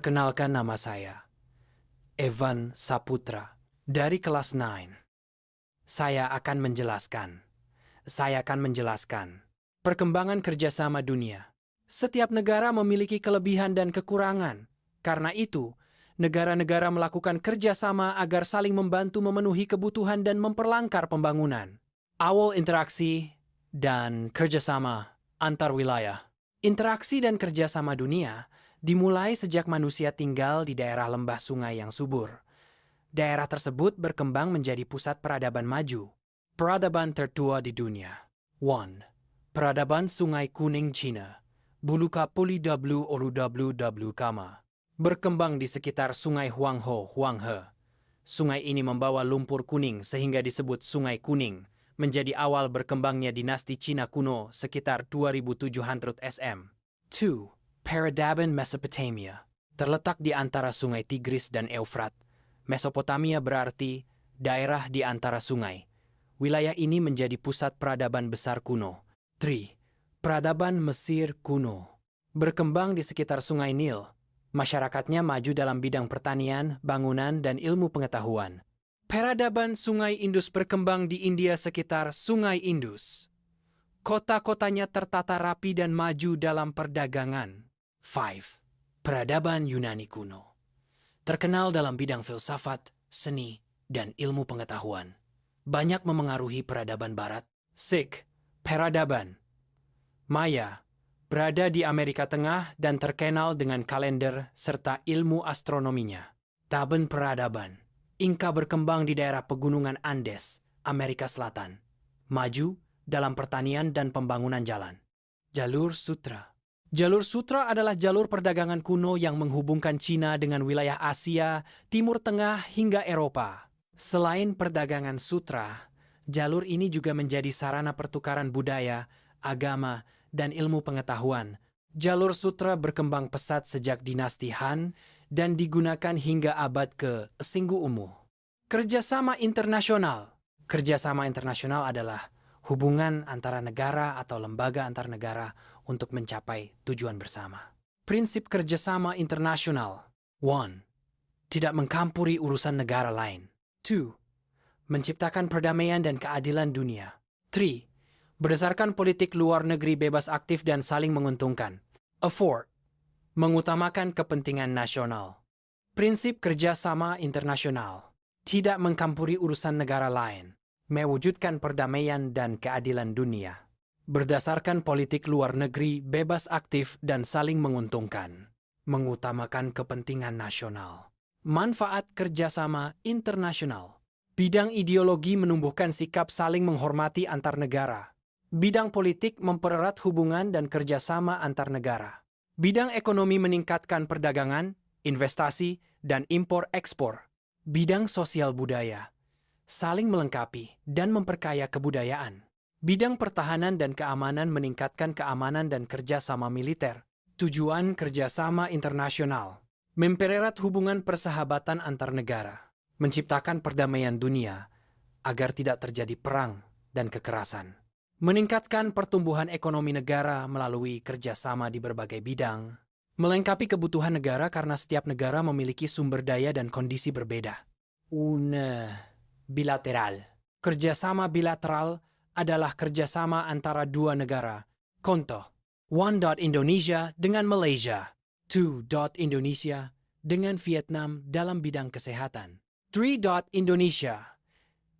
Perkenalkan, nama saya Evan Saputra dari kelas 9. Saya akan menjelaskan perkembangan kerjasama dunia. Setiap negara memiliki kelebihan dan kekurangan. Karena itu, negara-negara melakukan kerjasama agar saling membantu memenuhi kebutuhan dan memperlangkar pembangunan. Awal interaksi dan kerjasama antar wilayah. Interaksi dan kerjasama dunia dimulai sejak manusia tinggal di daerah lembah sungai yang subur. Daerah tersebut berkembang menjadi pusat peradaban maju. Peradaban tertua di dunia. 1. Peradaban Sungai Kuning Cina. Buluka-Puli-W-Oru-W-W Kama. Berkembang di sekitar Sungai Huanghe. Sungai ini membawa lumpur kuning sehingga disebut Sungai Kuning, menjadi awal berkembangnya dinasti Cina kuno sekitar 2700 SM. 2. Peradaban Mesopotamia. Terletak di antara Sungai Tigris dan Eufrat. Mesopotamia berarti daerah di antara sungai. Wilayah ini menjadi pusat peradaban besar kuno. 3. Peradaban Mesir kuno. Berkembang di sekitar Sungai Nil. Masyarakatnya maju dalam bidang pertanian, bangunan, dan ilmu pengetahuan. Peradaban Sungai Indus berkembang di India sekitar Sungai Indus. Kota-kotanya tertata rapi dan maju dalam perdagangan. 5. Peradaban Yunani kuno. Terkenal dalam bidang filsafat, seni, dan ilmu pengetahuan. Banyak memengaruhi peradaban barat. 6. Peradaban Maya. Berada di Amerika Tengah dan terkenal dengan kalender serta ilmu astronominya. Taben peradaban Inka berkembang di daerah pegunungan Andes, Amerika Selatan. Maju dalam pertanian dan pembangunan jalan. Jalur Sutra. Jalur Sutra adalah jalur perdagangan kuno yang menghubungkan Cina dengan wilayah Asia, Timur Tengah, hingga Eropa. Selain perdagangan sutra, jalur ini juga menjadi sarana pertukaran budaya, agama, dan ilmu pengetahuan. Jalur sutra berkembang pesat sejak dinasti Han dan digunakan hingga abad ke-10. Kerjasama internasional. Kerjasama internasional adalah hubungan antara negara atau lembaga antar negara untuk mencapai tujuan bersama. Prinsip kerjasama internasional. 1. Tidak mencampuri urusan negara lain. 2. Menciptakan perdamaian dan keadilan dunia. 3. Berdasarkan politik luar negeri bebas aktif dan saling menguntungkan. 4. Mengutamakan kepentingan nasional. Prinsip kerjasama internasional. Tidak mencampuri urusan negara lain. Mewujudkan perdamaian dan keadilan dunia. Berdasarkan politik luar negeri bebas aktif dan saling menguntungkan. Mengutamakan kepentingan nasional. Manfaat kerjasama internasional. Bidang ideologi menumbuhkan sikap saling menghormati antar negara. Bidang politik mempererat hubungan dan kerjasama antar negara. Bidang ekonomi meningkatkan perdagangan, investasi, dan impor-ekspor. Bidang sosial budaya saling melengkapi dan memperkaya kebudayaan. Bidang pertahanan dan keamanan meningkatkan keamanan dan kerjasama militer. Tujuan kerjasama internasional. Mempererat hubungan persahabatan antar negara. Menciptakan perdamaian dunia agar tidak terjadi perang dan kekerasan. Meningkatkan pertumbuhan ekonomi negara melalui kerjasama di berbagai bidang. Melengkapi kebutuhan negara karena setiap negara memiliki sumber daya dan kondisi berbeda. Bilateral. Kerjasama bilateral adalah kerjasama antara dua negara. Contoh, 1. Indonesia dengan Malaysia. 2. Indonesia dengan Vietnam dalam bidang kesehatan. 3. Indonesia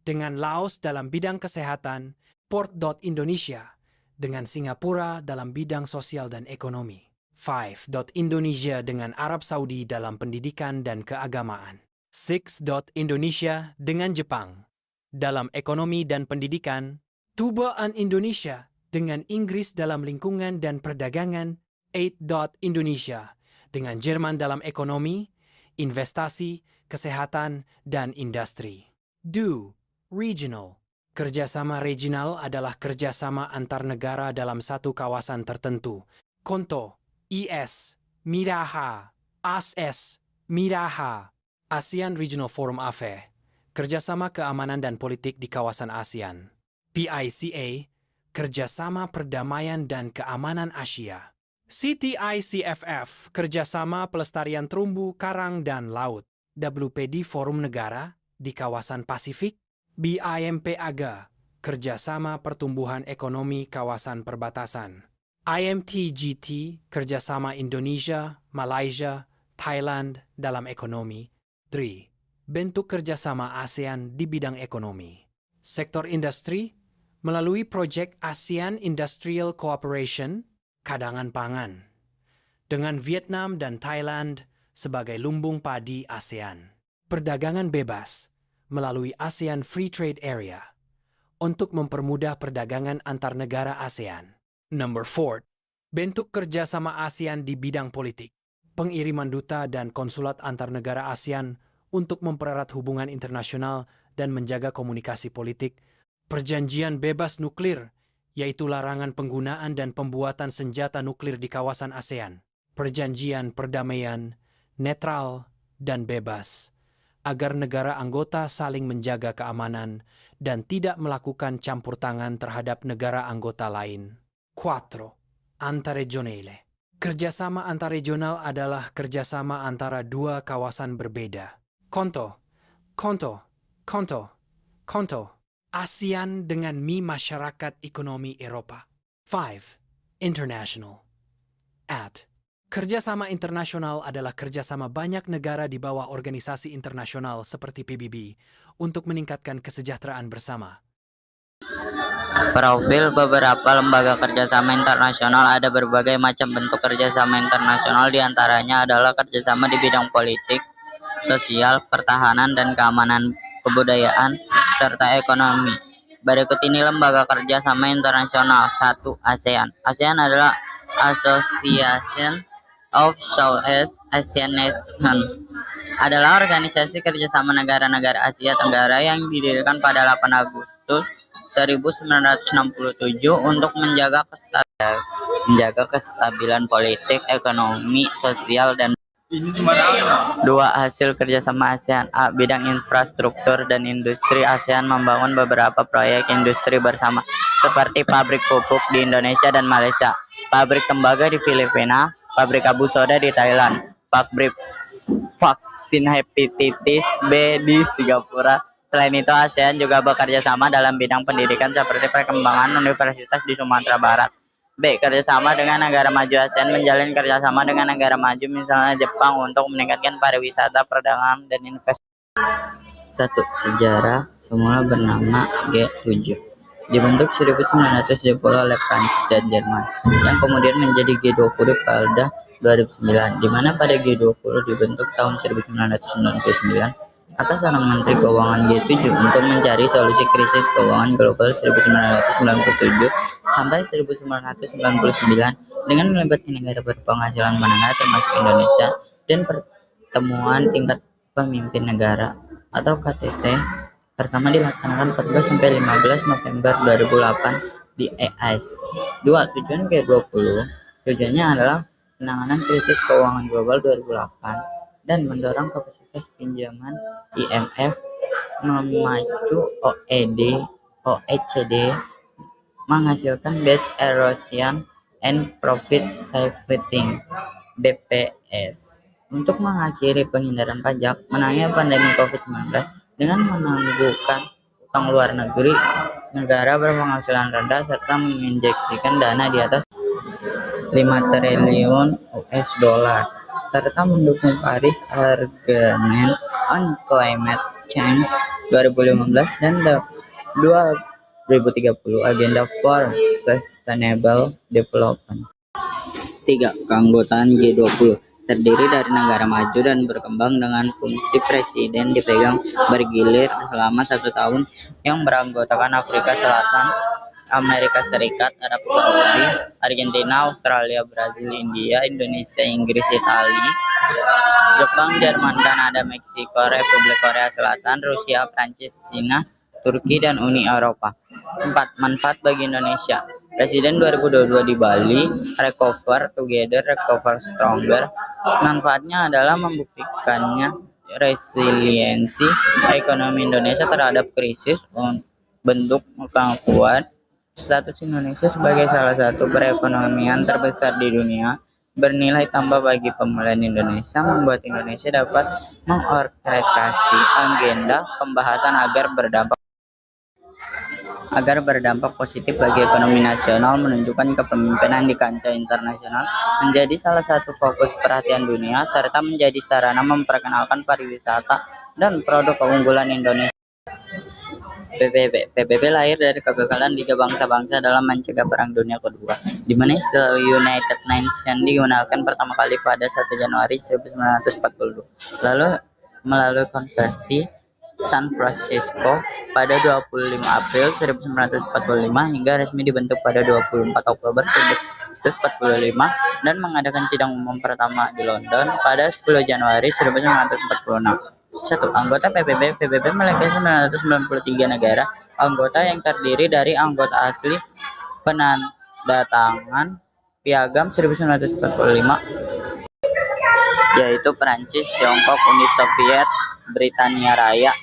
dengan Laos dalam bidang kesehatan. 4. Indonesia dengan Singapura dalam bidang sosial dan ekonomi. 5. Indonesia dengan Arab Saudi dalam pendidikan dan keagamaan. 6. Indonesia dengan Jepang dalam ekonomi dan pendidikan. 2. Indonesia dengan Inggris dalam lingkungan dan perdagangan. 8. Indonesia dengan Jerman dalam ekonomi, investasi, kesehatan, dan industri. 2. Regional. Kerjasama regional adalah kerjasama antar negara dalam satu kawasan tertentu. Contoh, IS, Miraha, ASES, Miraha. ASEAN Regional Forum AFE, kerjasama keamanan dan politik di kawasan ASEAN. PICA, kerjasama perdamaian dan keamanan Asia. CTICFF, Kerjasama Pelestarian Terumbu Karang dan Laut. WPD, Forum Negara di Kawasan Pasifik. BIMP AGA, Kerjasama Pertumbuhan Ekonomi Kawasan Perbatasan. IMTGT, Kerjasama Indonesia, Malaysia, Thailand dalam ekonomi. 3. Bentuk kerjasama ASEAN di bidang ekonomi. Sektor industri, melalui proyek ASEAN Industrial Cooperation, cadangan pangan, dengan Vietnam dan Thailand sebagai lumbung padi ASEAN. Perdagangan bebas, melalui ASEAN Free Trade Area, untuk mempermudah perdagangan antar negara ASEAN. Number 4. Bentuk kerjasama ASEAN di bidang politik. Pengiriman duta dan konsulat antar negara ASEAN untuk mempererat hubungan internasional dan menjaga komunikasi politik. Perjanjian bebas nuklir, yaitu larangan penggunaan dan pembuatan senjata nuklir di kawasan ASEAN. Perjanjian perdamaian, netral, dan bebas, agar negara anggota saling menjaga keamanan dan tidak melakukan campur tangan terhadap negara anggota lain. 4. Antarregionale. Kerjasama antarregional adalah kerjasama antara dua kawasan berbeda. Contoh. ASEAN dengan Masyarakat Ekonomi Eropa. 5. International. Kerjasama internasional adalah kerjasama banyak negara di bawah organisasi internasional seperti PBB untuk meningkatkan kesejahteraan bersama. Profil beberapa lembaga kerjasama internasional. Ada berbagai macam bentuk kerjasama internasional, diantaranya adalah kerjasama di bidang politik, sosial, pertahanan, dan keamanan, kebudayaan, serta ekonomi. Berikut ini lembaga kerjasama internasional. 1. ASEAN. ASEAN adalah Association of Southeast Asian Nations, adalah organisasi kerjasama negara-negara Asia Tenggara yang didirikan pada 8 Agustus 1967 untuk menjaga kestabilan politik, ekonomi, sosial, dan 2. Hasil kerjasama ASEAN. A. Bidang infrastruktur dan industri. ASEAN membangun beberapa proyek industri bersama, seperti pabrik pupuk di Indonesia dan Malaysia, pabrik tembaga di Filipina, pabrik abu soda di Thailand, pabrik vaksin hepatitis B di Singapura. Selain itu, ASEAN juga bekerja sama dalam bidang pendidikan seperti perkembangan universitas di Sumatera Barat. B. Kerjasama dengan negara maju. ASEAN menjalin kerjasama dengan negara maju, misalnya Jepang, untuk meningkatkan pariwisata, perdagangan, dan investasi. 1. Sejarah. Semula bernama G7. Dibentuk 1970 oleh Prancis dan Jerman, yang kemudian menjadi G20 pada 2009, di mana pada G20 dibentuk tahun 1999 atas saran Menteri Keuangan G7 untuk mencari solusi krisis keuangan global 1997 sampai 1999 dengan melibatkan negara berpenghasilan menengah termasuk Indonesia, dan pertemuan tingkat pemimpin negara atau KTT pertama dilaksanakan 14 sampai 15 November 2008 di EAS. 2. Tujuan G20. Tujuannya adalah penanganan krisis keuangan global 2008 dan mendorong kapasitas pinjaman IMF, memacu OECD menghasilkan Base Erosion and Profit Shifting (BPS) untuk mengakhiri penghindaran pajak, menangani pandemi COVID-19 dengan menangguhkan utang luar negeri negara berpenghasilan rendah, serta menginjeksikan dana di atas 5 triliun US dollar, serta mendukung Paris Agreement on Climate Change 2015 dan 2030 Agenda for Sustainable Development. 3. Keanggotaan G20 terdiri dari negara maju dan berkembang dengan fungsi presiden dipegang bergilir selama 1 tahun yang beranggotakan Afrika Selatan, Amerika Serikat, Arab Saudi, Argentina, Australia, Brazil, India, Indonesia, Inggris, Italia, Jepang, Jerman, Kanada, Meksiko, Republik Korea Selatan, Rusia, Prancis, Cina, Turki, dan Uni Eropa. 4. Manfaat bagi Indonesia. Presiden 2022 di Bali, Recover Together, Recover Stronger. Manfaatnya adalah membuktikannya resiliensi ekonomi Indonesia terhadap krisis, bentuk kemampuan Status Indonesia sebagai salah satu perekonomian terbesar di dunia bernilai tambah bagi pemulihan Indonesia membuat Indonesia dapat mengorkestrasi agenda pembahasan agar berdampak positif bagi ekonomi nasional, menunjukkan kepemimpinan di kancah internasional menjadi salah satu fokus perhatian dunia, serta menjadi sarana memperkenalkan pariwisata dan produk keunggulan Indonesia. PBB lahir dari kegagalan Liga Bangsa-Bangsa dalam mencegah Perang Dunia Kedua, di mana istilah United Nations digunakan pertama kali pada 1 Januari 1942, lalu melalui konversi San Francisco pada 25 April 1945 hingga resmi dibentuk pada 24 Oktober 1945 dan mengadakan sidang umum pertama di London pada 10 Januari 1946. 1. Anggota PBB memiliki 993 negara anggota yang terdiri dari anggota asli penandatangan Piagam 1945 yaitu Perancis, Tiongkok, Uni Soviet, Britania Raya,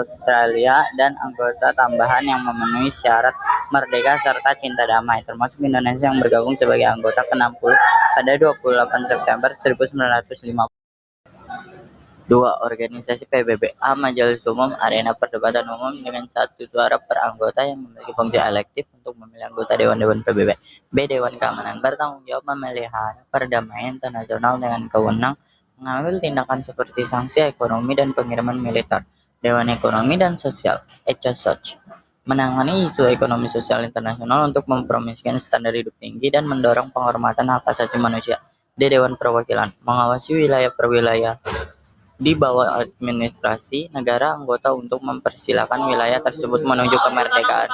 Australia, dan anggota tambahan yang memenuhi syarat merdeka serta cinta damai, termasuk Indonesia yang bergabung sebagai anggota ke-60 pada 28 September 1950. 2. Organisasi PBB. A. Majelis Umum, arena perdebatan umum dengan 1 suara per anggota yang memiliki fungsi elektif untuk memilih anggota Dewan-Dewan PBB. B. Dewan Keamanan, bertanggung jawab memelihara perdamaian internasional dengan kewenangan mengambil tindakan seperti sanksi ekonomi dan pengiriman militer. Dewan Ekonomi dan Sosial, ECOSOC, menangani isu ekonomi sosial internasional untuk mempromosikan standar hidup tinggi dan mendorong penghormatan hak asasi manusia. D. Dewan Perwakilan, mengawasi wilayah per wilayah di bawah administrasi negara anggota untuk mempersilakan wilayah tersebut menuju kemerdekaan.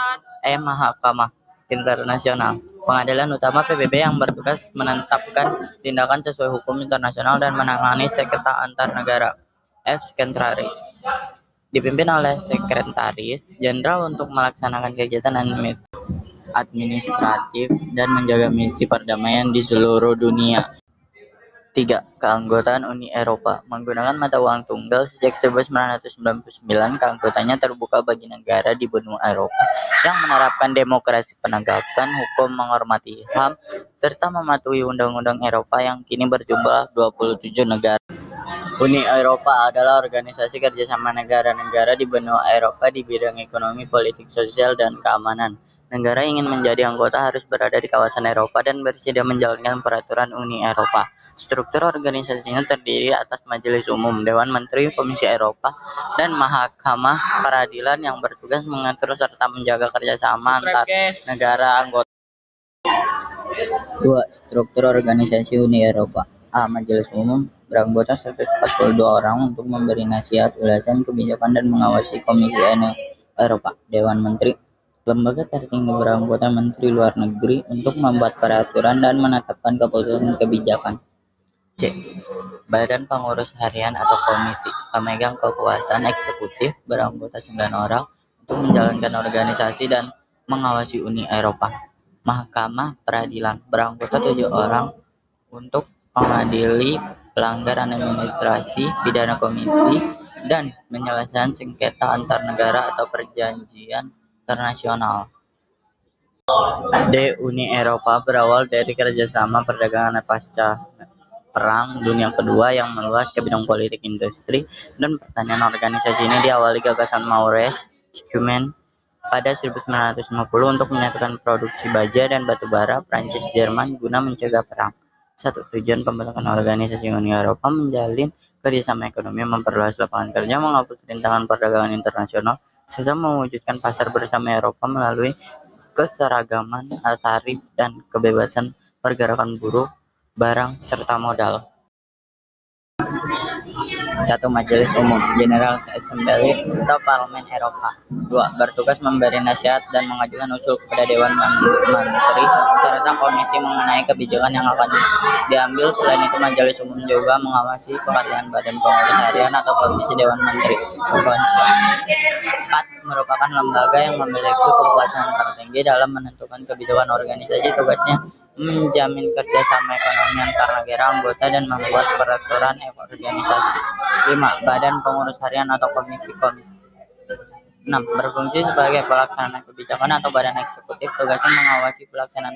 Mahkamah Internasional, pengadilan utama PBB yang bertugas menetapkan tindakan sesuai hukum internasional dan menangani sengketa antar negara. Sekretaris, dipimpin oleh Sekretaris Jenderal untuk melaksanakan kegiatan administratif dan menjaga misi perdamaian di seluruh dunia. 3. Keanggotaan Uni Eropa, menggunakan mata uang tunggal sejak 1999, keanggotaannya terbuka bagi negara di benua Eropa yang menerapkan demokrasi, penegakan hukum, menghormati HAM, serta mematuhi undang-undang Eropa yang kini berjumlah 27 negara. Uni Eropa adalah organisasi kerjasama negara-negara di benua Eropa di bidang ekonomi, politik, sosial, dan keamanan. Negara ingin menjadi anggota harus berada di kawasan Eropa dan bersedia menjalankan peraturan Uni Eropa. Struktur organisasinya terdiri atas Majelis Umum, Dewan Menteri, Komisi Eropa, dan Mahkamah Peradilan yang bertugas mengatur serta menjaga kerjasama antar negara anggota. 2. Struktur organisasi Uni Eropa. A. Majelis Umum beranggota 142 orang untuk memberi nasihat, ulasan, kebijakan, dan mengawasi Komisi Eropa. Dewan Menteri, lembaga tertinggi beranggota Menteri Luar Negeri untuk membuat peraturan dan menetapkan keputusan kebijakan. C. Badan Pengurus Harian atau Komisi, pemegang kekuasaan eksekutif beranggota 9 orang untuk menjalankan organisasi dan mengawasi Uni Eropa. Mahkamah Peradilan beranggota 7 orang untuk mengadili pelanggaran administrasi, pidana komisi, dan penyelesaian sengketa antar negara atau perjanjian internasional. D. Uni Eropa berawal dari kerjasama perdagangan pasca Perang Dunia Kedua yang meluas ke bidang politik, industri, dan pertanian. Organisasi ini diawali gagasan Maurice Schumann pada 1950 untuk menyatukan produksi baja dan batu bara Prancis-Jerman guna mencegah perang. 1. Tujuan pembentukan organisasi Uni Eropa menjalin kerjasama ekonomi, memperluas lapangan kerja, menghapus rintangan perdagangan internasional, serta mewujudkan pasar bersama Eropa melalui keseragaman tarif dan kebebasan pergerakan buruh, barang, serta modal. 1. Majelis Umum, General Assembly atau Parlemen Eropa. 2. Bertugas memberi nasihat dan mengajukan usul kepada Dewan Menteri serta Komisi mengenai kebijakan yang akan diambil. Selain itu, Majelis Umum juga mengawasi pekerjaan Badan Pengurus Harian atau Komisi Dewan Menteri. 4. Merupakan lembaga yang memiliki kekuasaan tertinggi dalam menentukan kebijakan organisasi. Tugasnya menjamin kerjasama ekonomi antar negara anggota dan membuat peraturan organisasi. 5. Badan Pengurus Harian atau Komisi. 6. Berfungsi sebagai pelaksana kebijakan atau badan eksekutif, tugasnya mengawasi pelaksanaan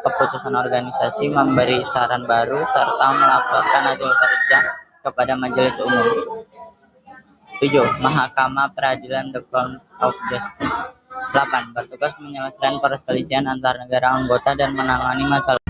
keputusan organisasi, memberi saran baru, serta melaporkan hasil kerja kepada majelis umum. 7. Mahkamah Peradilan, the Court of Justice. 8. Bertugas menyelesaikan perselisihan antar negara anggota dan menangani masalah